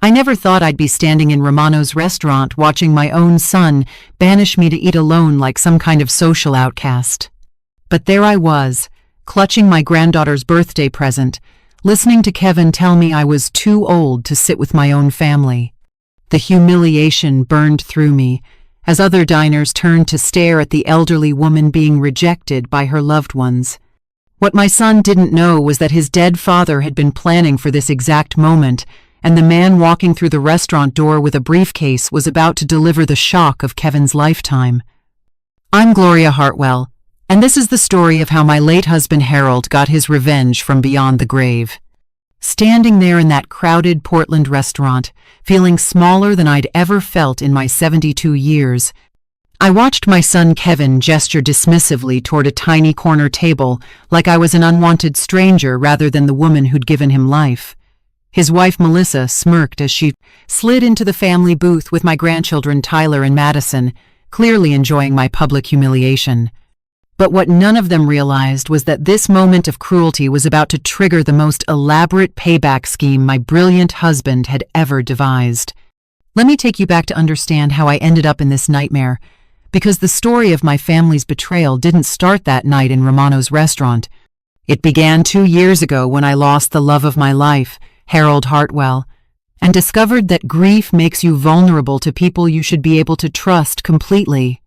I never thought I'd be standing in Romano's restaurant watching my own son banish me to eat alone like some kind of social outcast. But there I was, clutching my granddaughter's birthday present, listening to Kevin tell me I was too old to sit with my own family. The humiliation burned through me as other diners turned to stare at the elderly woman being rejected by her loved ones. What my son didn't know was that his dead father had been planning for this exact moment, and the man walking through the restaurant door with a briefcase was about to deliver the shock of Kevin's lifetime. I'm Gloria Hartwell, and this is the story of how my late husband Harold got his revenge from beyond the grave. Standing there in that crowded Portland restaurant, feeling smaller than I'd ever felt in my 72 years, I watched my son Kevin gesture dismissively toward a tiny corner table like I was an unwanted stranger rather than the woman who'd given him life. His wife Melissa smirked as she slid into the family booth with my grandchildren Tyler and Madison, clearly enjoying my public humiliation. But what none of them realized was that this moment of cruelty was about to trigger the most elaborate payback scheme my brilliant husband had ever devised. Let me take you back to understand how I ended up in this nightmare, because the story of my family's betrayal didn't start that night in Romano's restaurant. It began 2 years ago when I lost the love of my life, Harold Hartwell, and discovered that grief makes you vulnerable to people you should be able to trust completely.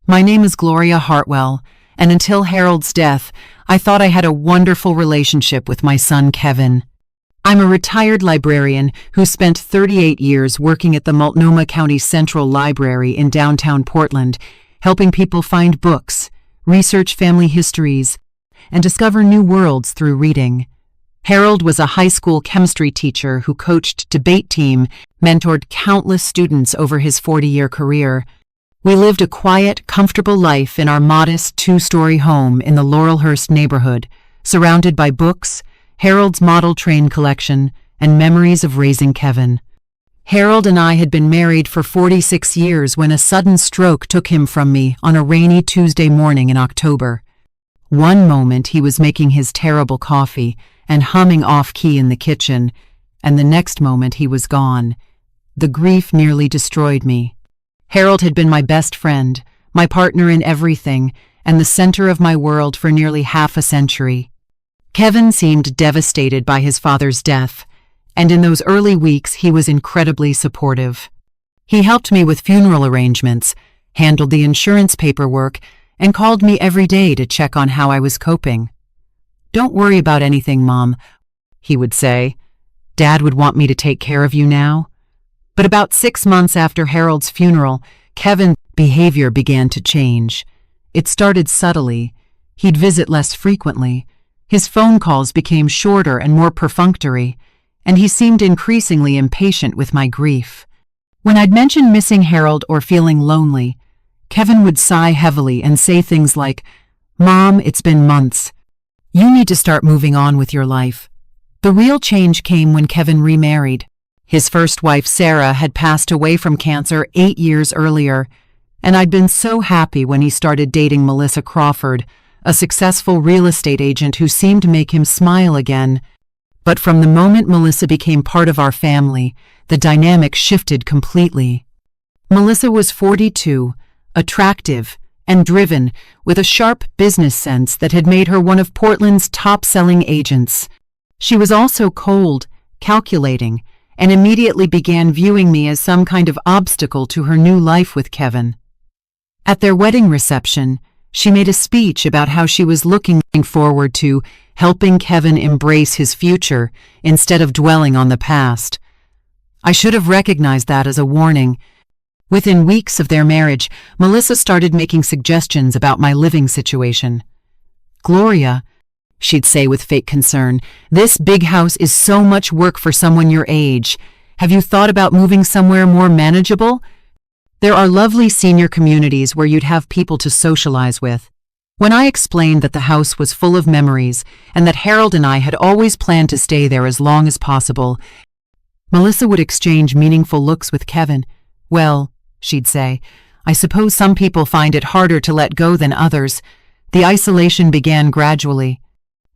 My name is Gloria Hartwell, and until Harold's death, I thought I had a wonderful relationship with my son Kevin. I'm a retired librarian who spent 38 years working at the Multnomah County Central Library in downtown Portland, helping people find books, research family histories, and discover new worlds through reading. Harold was a high school chemistry teacher who coached debate team, mentored countless students over his 40-year career. We lived a quiet, comfortable life in our modest 2-story home in the Laurelhurst neighborhood, surrounded by books, Harold's model train collection, and memories of raising Kevin. Harold and I had been married for 46 years when a sudden stroke took him from me on a rainy Tuesday morning in October. One moment he was making his terrible coffee and humming off-key in the kitchen, and the next moment he was gone. The grief nearly destroyed me. Harold had been my best friend, my partner in everything, and the center of my world for nearly half a century. Kevin seemed devastated by his father's death, and in those early weeks he was incredibly supportive. He helped me with funeral arrangements, handled the insurance paperwork, and called me every day to check on how I was coping. "Don't worry about anything, Mom," he would say. "Dad would want me to take care of you now." But about 6 months after Harold's funeral, Kevin's behavior began to change. It started subtly. He'd visit less frequently. His phone calls became shorter and more perfunctory, and he seemed increasingly impatient with my grief. When I'd mention missing Harold or feeling lonely, Kevin would sigh heavily and say things like, "Mom, it's been months. You need to start moving on with your life." The real change came when Kevin remarried. His first wife, Sarah, had passed away from cancer 8 years earlier, and I'd been so happy when he started dating Melissa Crawford, a successful real estate agent who seemed to make him smile again. But from the moment Melissa became part of our family, the dynamic shifted completely. Melissa was 42, attractive, and driven, with a sharp business sense that had made her one of Portland's top-selling agents. She was also cold, calculating, and immediately began viewing me as some kind of obstacle to her new life with Kevin. At their wedding reception, she made a speech about how she was looking forward to helping Kevin embrace his future instead of dwelling on the past. I should have recognized that as a warning. Within weeks of their marriage, Melissa started making suggestions about my living situation. "Gloria," she'd say with fake concern, "this big house is so much work for someone your age. Have you thought about moving somewhere more manageable? There are lovely senior communities where you'd have people to socialize with." When I explained that the house was full of memories and that Harold and I had always planned to stay there as long as possible, Melissa would exchange meaningful looks with Kevin. "Well," she'd say, "I suppose some people find it harder to let go than others." The isolation began gradually.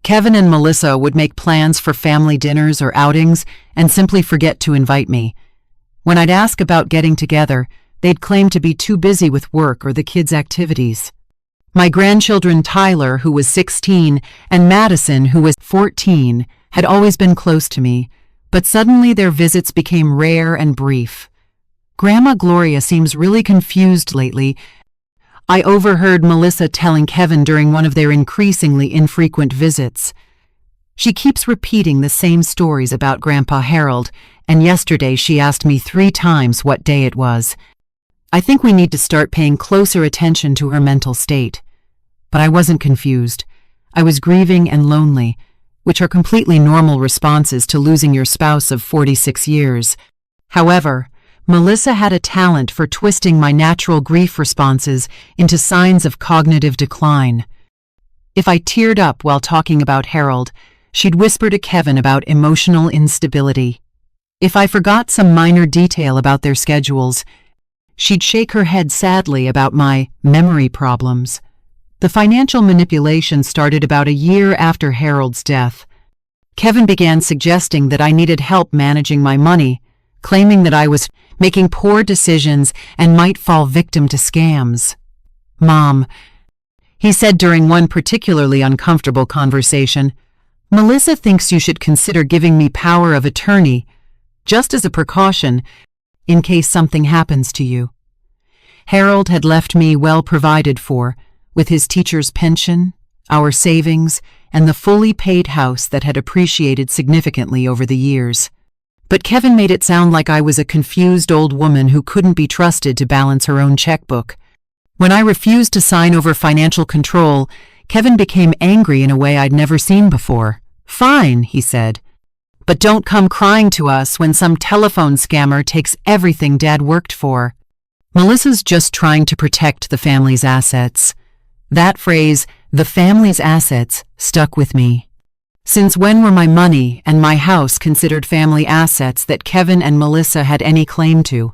Kevin and Melissa would make plans for family dinners or outings and simply forget to invite me, When I'd ask about getting together, they'd claim to be too busy with work or the kids' activities. My grandchildren Tyler, who was 16, and Madison, who was 14, had always been close to me, but suddenly their visits became rare and brief. Grandma Gloria seems really confused lately. I overheard Melissa telling Kevin during one of their increasingly infrequent visits. She keeps repeating the same stories about Grandpa Harold, and yesterday she asked me 3 times what day it was. I think we need to start paying closer attention to her mental state. But I wasn't confused. I was grieving and lonely, which are completely normal responses to losing your spouse of 46 years. However, Melissa had a talent for twisting my natural grief responses into signs of cognitive decline. If I teared up while talking about Harold, she'd whisper to Kevin about emotional instability. If I forgot some minor detail about their schedules, she'd shake her head sadly about my memory problems. The financial manipulation started about a year after Harold's death. Kevin began suggesting that I needed help managing my money, claiming that I was making poor decisions and might fall victim to scams. "Mom," he said during one particularly uncomfortable conversation, "Melissa thinks you should consider giving me power of attorney, just as a precaution, in case something happens to you." Harold had left me well provided for, with his teacher's pension, our savings, and the fully paid house that had appreciated significantly over the years. But Kevin made it sound like I was a confused old woman who couldn't be trusted to balance her own checkbook. When I refused to sign over financial control, Kevin became angry in a way I'd never seen before. "Fine," he said, "but don't come crying to us when some telephone scammer takes everything Dad worked for." Melissa's just trying to protect the family's assets. That phrase, "the family's assets," stuck with me. Since when were my money and my house considered family assets that Kevin and Melissa had any claim to?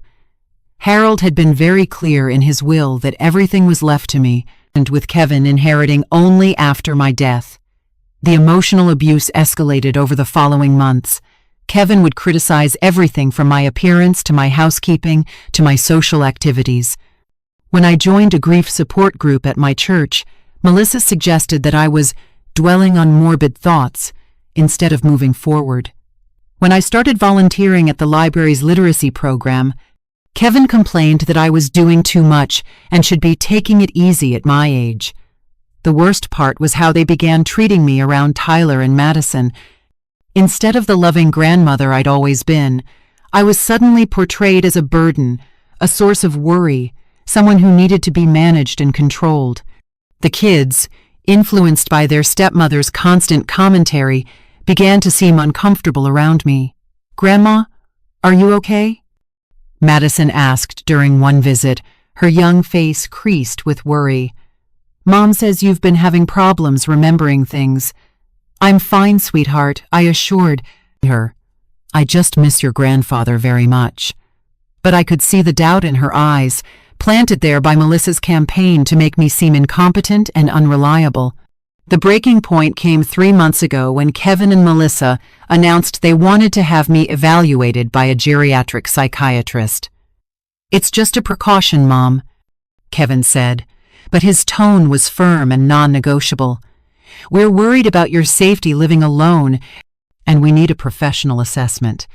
Harold had been very clear in his will that everything was left to me, and with Kevin inheriting only after my death. The emotional abuse escalated over the following months. Kevin would criticize everything from my appearance to my housekeeping to my social activities. When I joined a grief support group at my church, Melissa suggested that I was dwelling on morbid thoughts instead of moving forward. When I started volunteering at the library's literacy program, Kevin complained that I was doing too much and should be taking it easy at my age. The worst part was how they began treating me around Tyler and Madison. Instead of the loving grandmother I'd always been, I was suddenly portrayed as a burden, a source of worry, someone who needed to be managed and controlled. The kids, influenced by their stepmother's constant commentary, began to seem uncomfortable around me. "Grandma, are you okay?" Madison asked during one visit, her young face creased with worry. "Mom says you've been having problems remembering things." "I'm fine, sweetheart," I assured her. "I just miss your grandfather very much." But I could see the doubt in her eyes, planted there by Melissa's campaign to make me seem incompetent and unreliable. The breaking point came 3 months ago when Kevin and Melissa announced they wanted to have me evaluated by a geriatric psychiatrist. "It's just a precaution, Mom," Kevin said, but his tone was firm and non-negotiable. "We're worried about your safety living alone, and we need a professional assessment."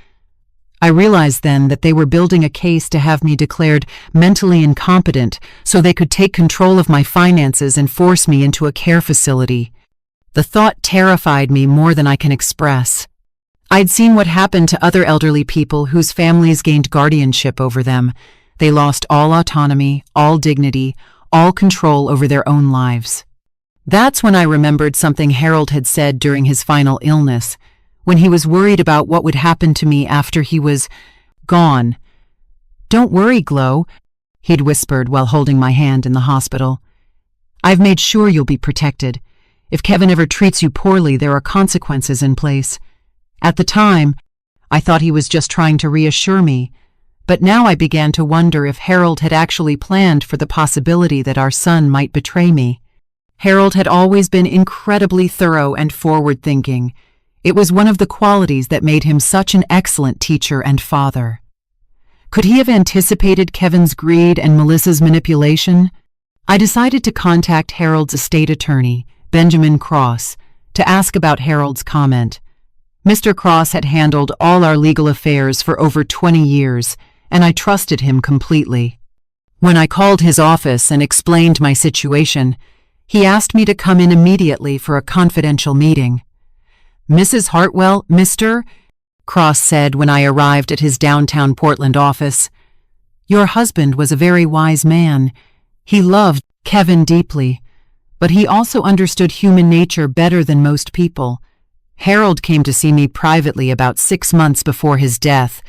I realized then that they were building a case to have me declared mentally incompetent so they could take control of my finances and force me into a care facility. The thought terrified me more than I can express. I'd seen what happened to other elderly people whose families gained guardianship over them. They lost all autonomy, all dignity, all control over their own lives. That's when I remembered something Harold had said during his final illness, when he was worried about what would happen to me after he was gone. "Don't worry, Glo," he'd whispered while holding my hand in the hospital. "I've made sure you'll be protected. If Kevin ever treats you poorly, there are consequences in place." At the time, I thought he was just trying to reassure me, but now I began to wonder if Harold had actually planned for the possibility that our son might betray me. Harold had always been incredibly thorough and forward-thinking. It was one of the qualities that made him such an excellent teacher and father. Could he have anticipated Kevin's greed and Melissa's manipulation? I decided to contact Harold's estate attorney, Benjamin Cross, to ask about Harold's comment. Mr. Cross had handled all our legal affairs for over 20 years, and I trusted him completely. When I called his office and explained my situation, he asked me to come in immediately for a confidential meeting. "Mrs. Hartwell, Mr. Cross said when I arrived at his downtown Portland office, "Your husband was a very wise man. He loved Kevin deeply, but he also understood human nature better than most people. Harold came to see me privately about 6 months before his death,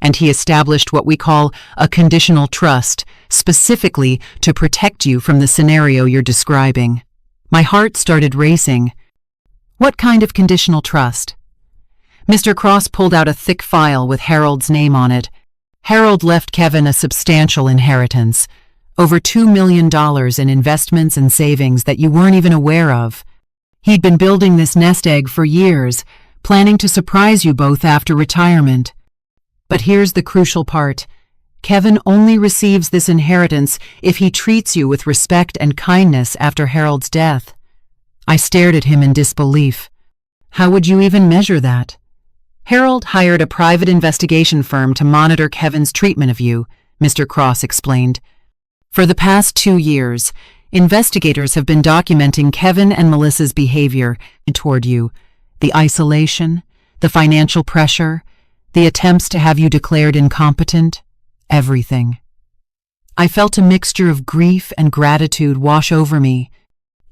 and he established what we call a conditional trust, specifically to protect you from the scenario you're describing." My heart started racing. "What kind of conditional trust?" Mr. Cross pulled out a thick file with Harold's name on it. Harold left Kevin a substantial inheritance, over $2 million in investments and savings that you weren't even aware of. He'd been building this nest egg for years, planning to surprise you both after retirement. But here's the crucial part. Kevin only receives this inheritance if he treats you with respect and kindness after Harold's death. I stared at him in disbelief. How would you even measure that? Harold hired a private investigation firm to monitor Kevin's treatment of you, Mr. Cross explained. For the past 2 years, investigators have been documenting Kevin and Melissa's behavior toward you, the isolation, the financial pressure, the attempts to have you declared incompetent, everything. I felt a mixture of grief and gratitude wash over me.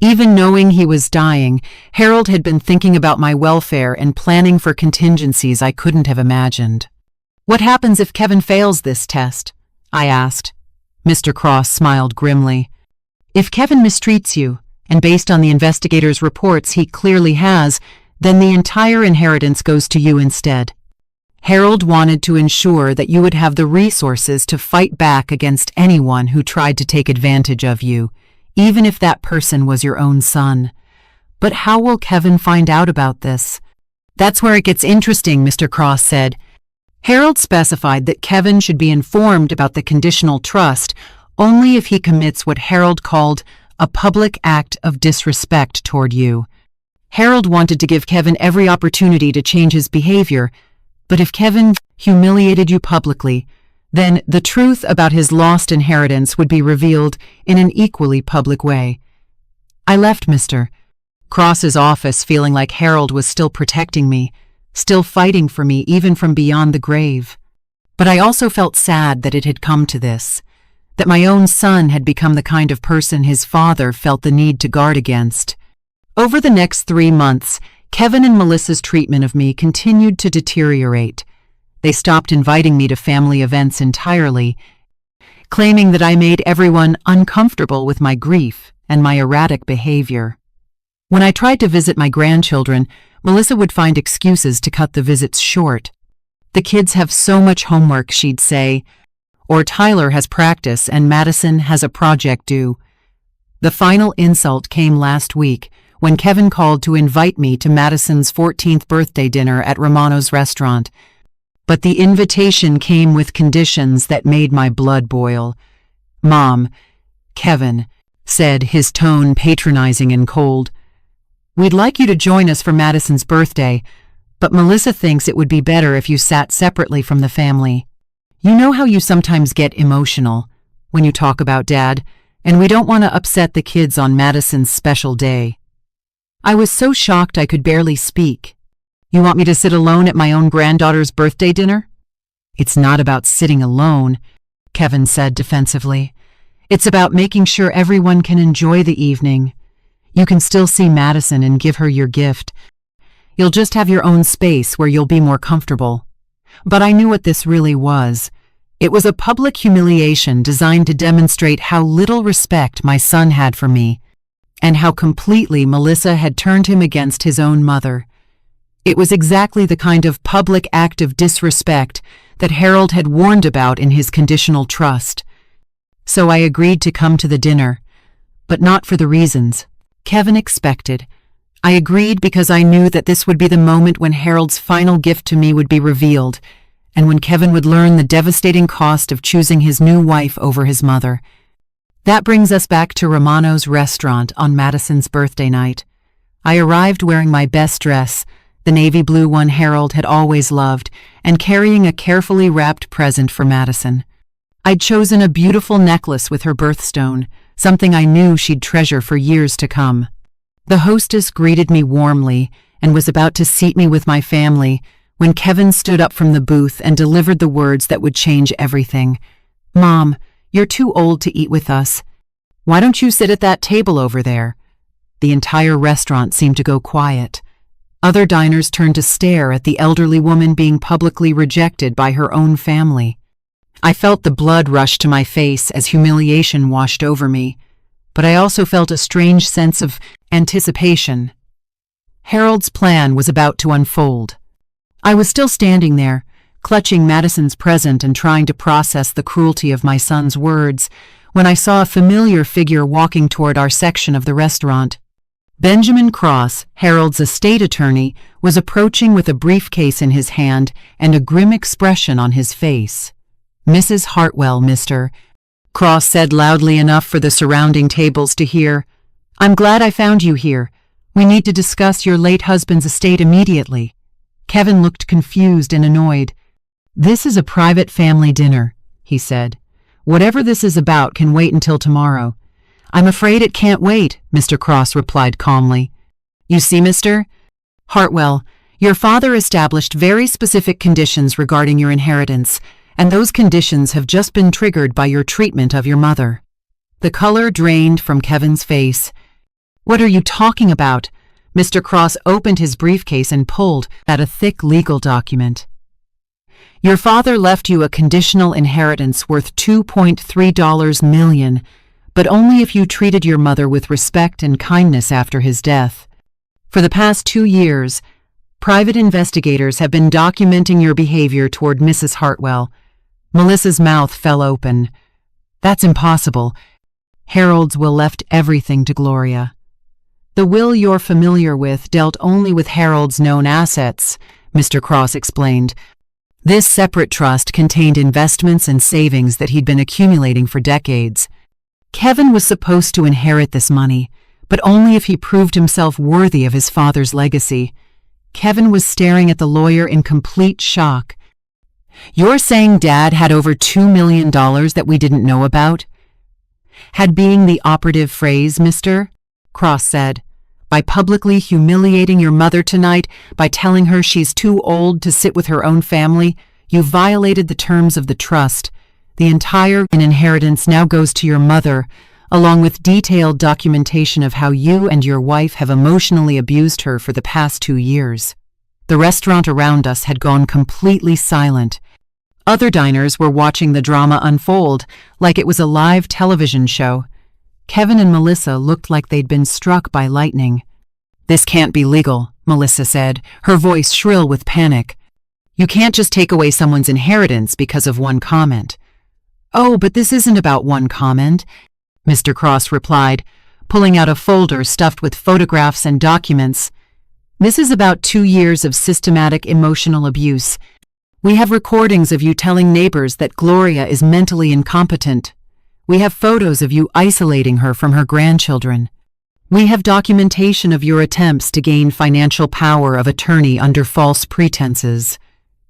Even knowing he was dying, Harold had been thinking about my welfare and planning for contingencies I couldn't have imagined. "What happens if Kevin fails this test?" I asked. Mr. Cross smiled grimly. "If Kevin mistreats you, and based on the investigators' reports he clearly has, then the entire inheritance goes to you instead. Harold wanted to ensure that you would have the resources to fight back against anyone who tried to take advantage of you, even if that person was your own son. But how will Kevin find out about this?" "That's where it gets interesting," Mr. Cross said. Harold specified that Kevin should be informed about the conditional trust only if he commits what Harold called a public act of disrespect toward you. Harold wanted to give Kevin every opportunity to change his behavior, but if Kevin humiliated you publicly, then the truth about his lost inheritance would be revealed in an equally public way. I left Mr. Cross's office feeling like Harold was still protecting me, still fighting for me even from beyond the grave. But I also felt sad that it had come to this, that my own son had become the kind of person his father felt the need to guard against. Over the next 3 months, Kevin and Melissa's treatment of me continued to deteriorate. They stopped inviting me to family events entirely, claiming that I made everyone uncomfortable with my grief and my erratic behavior. When I tried to visit my grandchildren, Melissa would find excuses to cut the visits short. "The kids have so much homework," she'd say, or "Tyler has practice and Madison has a project due." The final insult came last week when Kevin called to invite me to Madison's 14th birthday dinner at Romano's restaurant. But the invitation came with conditions that made my blood boil. "Mom," Kevin said, his tone patronizing and cold, "we'd like you to join us for Madison's birthday, but Melissa thinks it would be better if you sat separately from the family. You know how you sometimes get emotional when you talk about Dad, and we don't want to upset the kids on Madison's special day." I was so shocked I could barely speak. "You want me to sit alone at my own granddaughter's birthday dinner?" "It's not about sitting alone," Kevin said defensively. "It's about making sure everyone can enjoy the evening. You can still see Madison and give her your gift. You'll just have your own space where you'll be more comfortable." But I knew what this really was. It was a public humiliation designed to demonstrate how little respect my son had for me, and how completely Melissa had turned him against his own mother. It was exactly the kind of public act of disrespect that Harold had warned about in his conditional trust. So I agreed to come to the dinner, but not for the reasons Kevin expected. I agreed because I knew that this would be the moment when Harold's final gift to me would be revealed, and when Kevin would learn the devastating cost of choosing his new wife over his mother. That brings us back to Romano's restaurant on Madison's birthday night. I arrived wearing my best dress, the navy blue one Harold had always loved, and carrying a carefully wrapped present for Madison. I'd chosen a beautiful necklace with her birthstone, something I knew she'd treasure for years to come. The hostess greeted me warmly and was about to seat me with my family when Kevin stood up from the booth and delivered the words that would change everything. "Mom, you're too old to eat with us. Why don't you sit at that table over there?" The entire restaurant seemed to go quiet. Other diners turned to stare at the elderly woman being publicly rejected by her own family. I felt the blood rush to my face as humiliation washed over me, but I also felt a strange sense of anticipation. Harold's plan was about to unfold. I was still standing there, clutching Madison's present and trying to process the cruelty of my son's words, when I saw a familiar figure walking toward our section of the restaurant. Benjamin Cross, Harold's estate attorney, was approaching with a briefcase in his hand and a grim expression on his face. "Mrs. Hartwell, Mr." Cross said loudly enough for the surrounding tables to hear. "I'm glad I found you here. We need to discuss your late husband's estate immediately." Kevin looked confused and annoyed. "This is a private family dinner," he said. "Whatever this is about can wait until tomorrow." "I'm afraid it can't wait," Mr. Cross replied calmly. "You see, Mr. Hartwell, your father established very specific conditions regarding your inheritance, and those conditions have just been triggered by your treatment of your mother." The color drained from Kevin's face. "What are you talking about?" Mr. Cross opened his briefcase and pulled out a thick legal document. "Your father left you a conditional inheritance worth $2.3 million, but only if you treated your mother with respect and kindness after his death. For the past 2 years, private investigators have been documenting your behavior toward Mrs. Hartwell." Melissa's mouth fell open. "That's impossible. Harold's will left everything to Gloria." "The will you're familiar with dealt only with Harold's known assets," Mr. Cross explained. "This separate trust contained investments and savings that he'd been accumulating for decades. Kevin was supposed to inherit this money, but only if he proved himself worthy of his father's legacy." Kevin was staring at the lawyer in complete shock. "You're saying Dad had over $2 million that we didn't know about?" "Had being the operative phrase, Mr. Cross said. "By publicly humiliating your mother tonight, by telling her she's too old to sit with her own family, you violated the terms of the trust. The entire inheritance now goes to your mother, along with detailed documentation of how you and your wife have emotionally abused her for the past 2 years." The restaurant around us had gone completely silent. Other diners were watching the drama unfold like it was a live television show. Kevin and Melissa looked like they'd been struck by lightning. "This can't be legal," Melissa said, her voice shrill with panic. "You can't just take away someone's inheritance because of one comment." "Oh, but this isn't about one comment," Mr. Cross replied, pulling out a folder stuffed with photographs and documents. "This is about 2 years of systematic emotional abuse. We have recordings of you telling neighbors that Gloria is mentally incompetent. We have photos of you isolating her from her grandchildren. We have documentation of your attempts to gain financial power of attorney under false pretenses."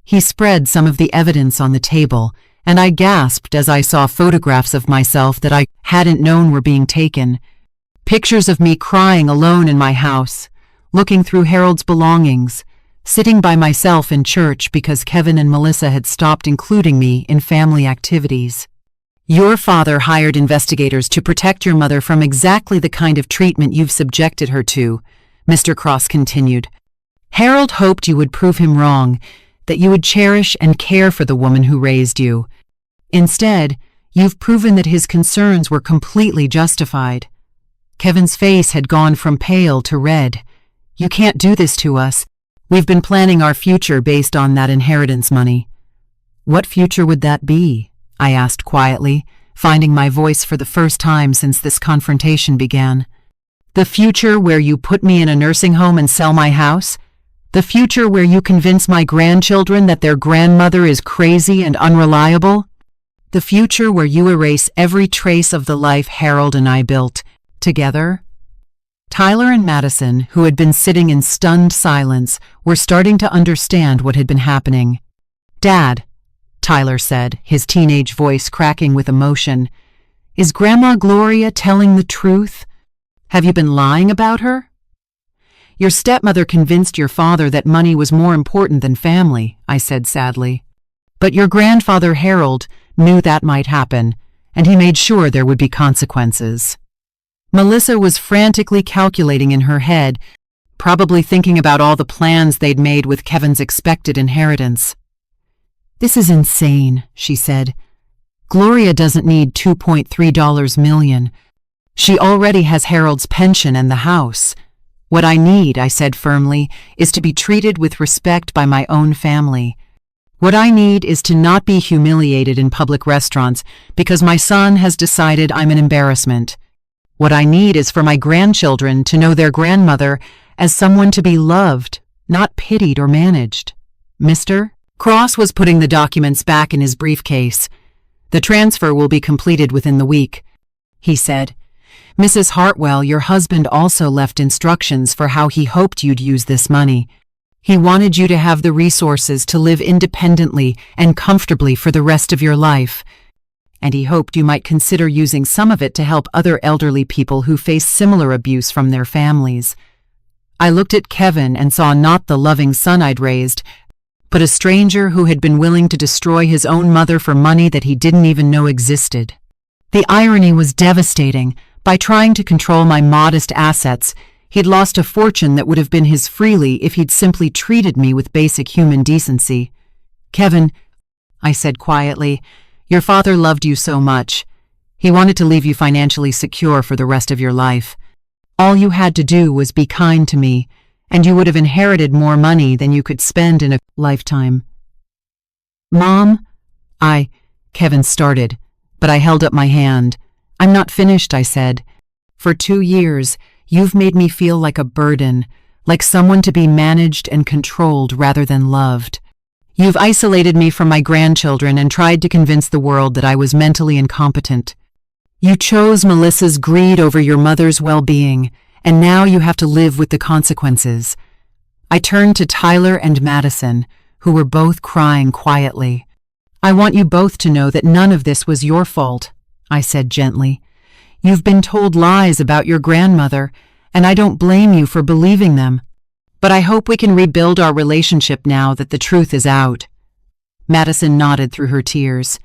He spread some of the evidence on the table, and I gasped as I saw photographs of myself that I hadn't known were being taken. Pictures of me crying alone in my house, looking through Harold's belongings, sitting by myself in church because Kevin and Melissa had stopped including me in family activities. "Your father hired investigators to protect your mother from exactly the kind of treatment you've subjected her to," Mr. Cross continued. "Harold hoped you would prove him wrong, that you would cherish and care for the woman who raised you. Instead, you've proven that his concerns were completely justified." Kevin's face had gone from pale to red. "You can't do this to us. We've been planning our future based on that inheritance money." "What future would that be?" I asked quietly, finding my voice for the first time since this confrontation began. "The future where you put me in a nursing home and sell my house? The future where you convince my grandchildren that their grandmother is crazy and unreliable? The future where you erase every trace of the life Harold and I built together? Tyler and Madison, who had been sitting in stunned silence, were starting to understand what had been happening. "Dad," Tyler said, his teenage voice cracking with emotion, "is Grandma Gloria telling the truth? Have you been lying about her?" "Your stepmother convinced your father that money was more important than family," I said sadly. "But your grandfather Harold knew that might happen, and he made sure there would be consequences." Melissa was frantically calculating in her head, probably thinking about all the plans they'd made with Kevin's expected inheritance. "This is insane," she said. "Gloria doesn't need $2.3 million. She already has Harold's pension and the house. What I need," I said firmly, "is to be treated with respect by my own family. What I need is to not be humiliated in public restaurants because my son has decided I'm an embarrassment. What I need is for my grandchildren to know their grandmother as someone to be loved, not pitied or managed." "Mr. Cross was putting the documents back in his briefcase. "The transfer will be completed within the week," he said. "Mrs. Hartwell, your husband also left instructions for how he hoped you'd use this money. He wanted you to have the resources to live independently and comfortably for the rest of your life. And he hoped you might consider using some of it to help other elderly people who face similar abuse from their families." I looked at Kevin and saw not the loving son I'd raised, but a stranger who had been willing to destroy his own mother for money that he didn't even know existed. The irony was devastating. By trying to control my modest assets, he'd lost a fortune that would have been his freely if he'd simply treated me with basic human decency. "Kevin," I said quietly, "your father loved you so much. He wanted to leave you financially secure for the rest of your life. All you had to do was be kind to me, and you would have inherited more money than you could spend in a lifetime." "Mom," Kevin started, but I held up my hand. "I'm not finished," I said. "For 2 years, you've made me feel like a burden, like someone to be managed and controlled rather than loved. You've isolated me from my grandchildren and tried to convince the world that I was mentally incompetent. You chose Melissa's greed over your mother's well-being, and now you have to live with the consequences." I turned to Tyler and Madison, who were both crying quietly. "I want you both to know that none of this was your fault," I said gently. "You've been told lies about your grandmother, and I don't blame you for believing them. But I hope we can rebuild our relationship now that the truth is out." Madison nodded through her tears.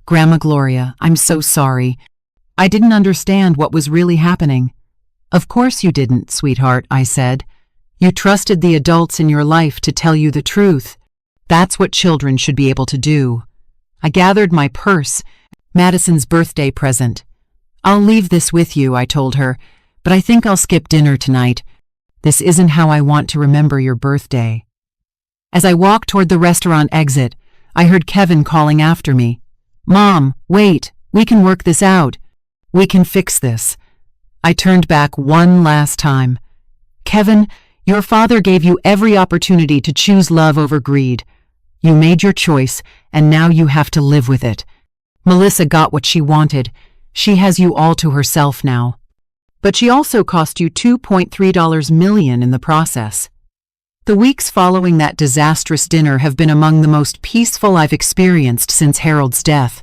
"Grandma Gloria, I'm so sorry. I didn't understand what was really happening." "Of course you didn't, sweetheart," I said. "You trusted the adults in your life to tell you the truth. That's what children should be able to do." I gathered my purse, Madison's birthday present. "I'll leave this with you," I told her, "but I think I'll skip dinner tonight. This isn't how I want to remember your birthday." As I walked toward the restaurant exit, I heard Kevin calling after me. "Mom, wait, we can work this out. We can fix this." I turned back one last time. "Kevin, your father gave you every opportunity to choose love over greed. You made your choice, and now you have to live with it. Melissa got what she wanted. She has you all to herself now. But she also cost you $2.3 million in the process." The weeks following that disastrous dinner have been among the most peaceful I've experienced since Harold's death.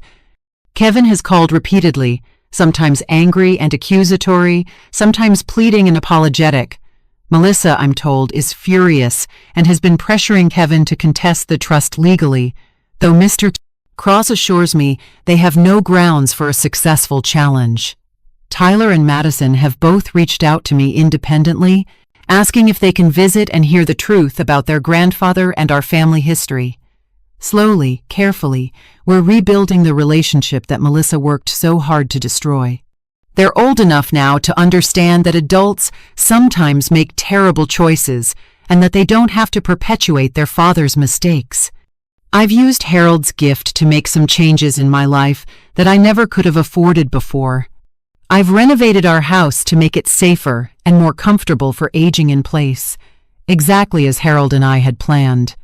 Kevin has called repeatedly, sometimes angry and accusatory, sometimes pleading and apologetic. Melissa, I'm told, is furious and has been pressuring Kevin to contest the trust legally, though Mr. Cross assures me they have no grounds for a successful challenge. Tyler and Madison have both reached out to me independently, asking if they can visit and hear the truth about their grandfather and our family history. Slowly, carefully, we're rebuilding the relationship that Melissa worked so hard to destroy. They're old enough now to understand that adults sometimes make terrible choices and that they don't have to perpetuate their father's mistakes. I've used Harold's gift to make some changes in my life that I never could have afforded before. I've renovated our house to make it safer and more comfortable for aging in place. exactly as Harold and I had planned.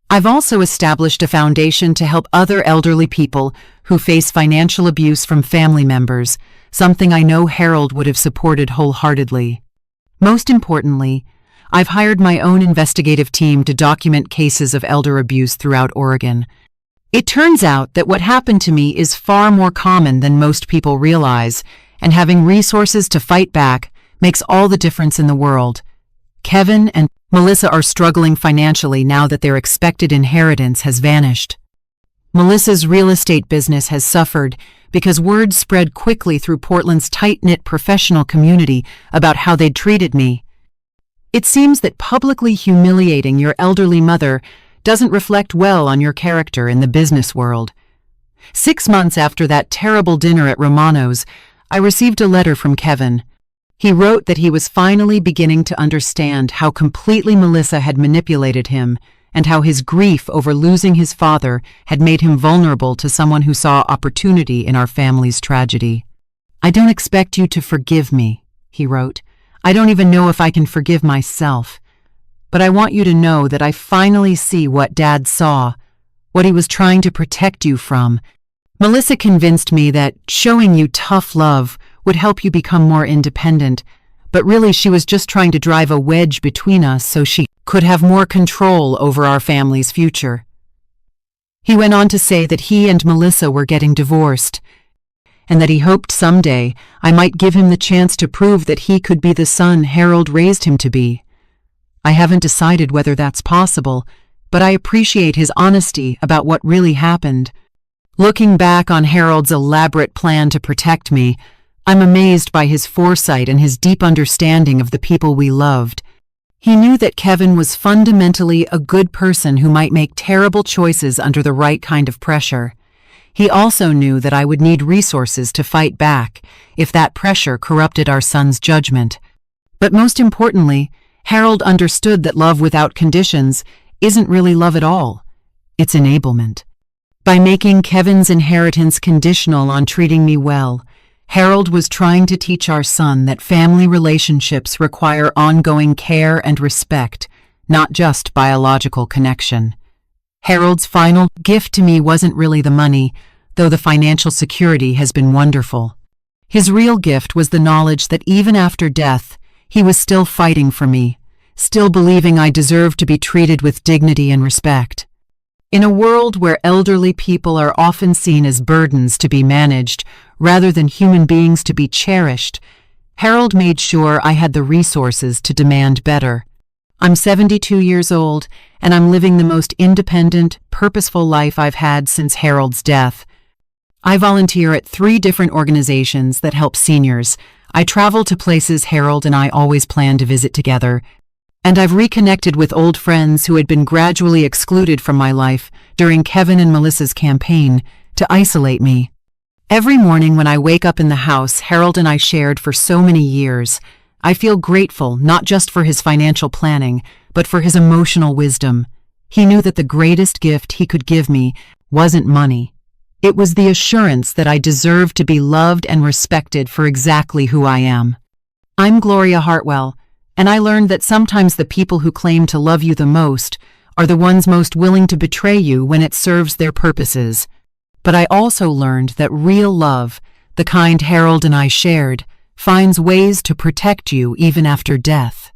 I've also established a foundation to help other elderly people who face financial abuse from family members, something I know Harold would have supported wholeheartedly. Most importantly, I've hired my own investigative team to document cases of elder abuse throughout Oregon. It turns out that what happened to me is far more common than most people realize, and having resources to fight back makes all the difference in the world. Kevin and Melissa are struggling financially now that their expected inheritance has vanished. Melissa's real estate business has suffered because word spread quickly through Portland's tight-knit professional community about how they'd treated me. It seems that publicly humiliating your elderly mother doesn't reflect well on your character in the business world. 6 months after that terrible dinner at Romano's, I received a letter from Kevin. He wrote that he was finally beginning to understand how completely Melissa had manipulated him and how his grief over losing his father had made him vulnerable to someone who saw opportunity in our family's tragedy. "I don't expect you to forgive me," he wrote. "I don't even know if I can forgive myself. But I want you to know that I finally see what Dad saw, what he was trying to protect you from. Melissa convinced me that showing you tough love would help you become more independent, but really she was just trying to drive a wedge between us so she could have more control over our family's future." He went on to say that he and Melissa were getting divorced, and that he hoped someday I might give him the chance to prove that he could be the son Harold raised him to be. I haven't decided whether that's possible, but I appreciate his honesty about what really happened. Looking back on Harold's elaborate plan to protect me, I'm amazed by his foresight and his deep understanding of the people we loved. He knew that Kevin was fundamentally a good person who might make terrible choices under the right kind of pressure. He also knew that I would need resources to fight back if that pressure corrupted our son's judgment. But most importantly, Harold understood that love without conditions isn't really love at all. It's enablement. By making Kevin's inheritance conditional on treating me well, Harold was trying to teach our son that family relationships require ongoing care and respect, not just biological connection. Harold's final gift to me wasn't really the money, though the financial security has been wonderful. His real gift was the knowledge that even after death, he was still fighting for me, still believing I deserved to be treated with dignity and respect. In a world where elderly people are often seen as burdens to be managed rather than human beings to be cherished, Harold made sure I had the resources to demand better. I'm 72 years old, and I'm living the most independent, purposeful life I've had since Harold's death. I volunteer at 3 different organizations that help seniors. I travel to places Harold and I always plan to visit together. And I've reconnected with old friends who had been gradually excluded from my life during Kevin and Melissa's campaign to isolate me. Every morning when I wake up in the house Harold and I shared for so many years, I feel grateful not just for his financial planning, but for his emotional wisdom. He knew that the greatest gift he could give me wasn't money. It was the assurance that I deserved to be loved and respected for exactly who I am. I'm Gloria Hartwell, and I learned that sometimes the people who claim to love you the most are the ones most willing to betray you when it serves their purposes. But I also learned that real love, the kind Harold and I shared, finds ways to protect you even after death.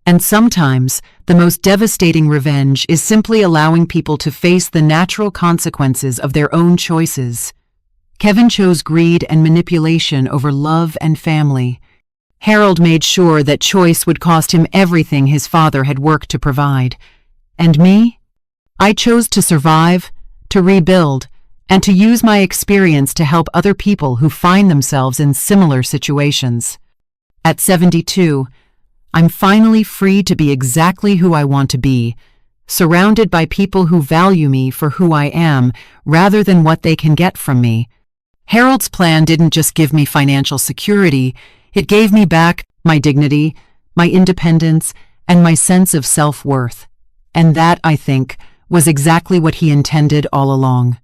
And sometimes, the most devastating revenge is simply allowing people to face the natural consequences of their own choices. Kevin chose greed and manipulation over love and family. Harold made sure that choice would cost him everything his father had worked to provide. And me? I chose to survive, to rebuild, and to use my experience to help other people who find themselves in similar situations. At 72, I'm finally free to be exactly who I want to be, surrounded by people who value me for who I am rather than what they can get from me. Harold's plan didn't just give me financial security, it gave me back my dignity, my independence, and my sense of self-worth. And that, I think, was exactly what he intended all along.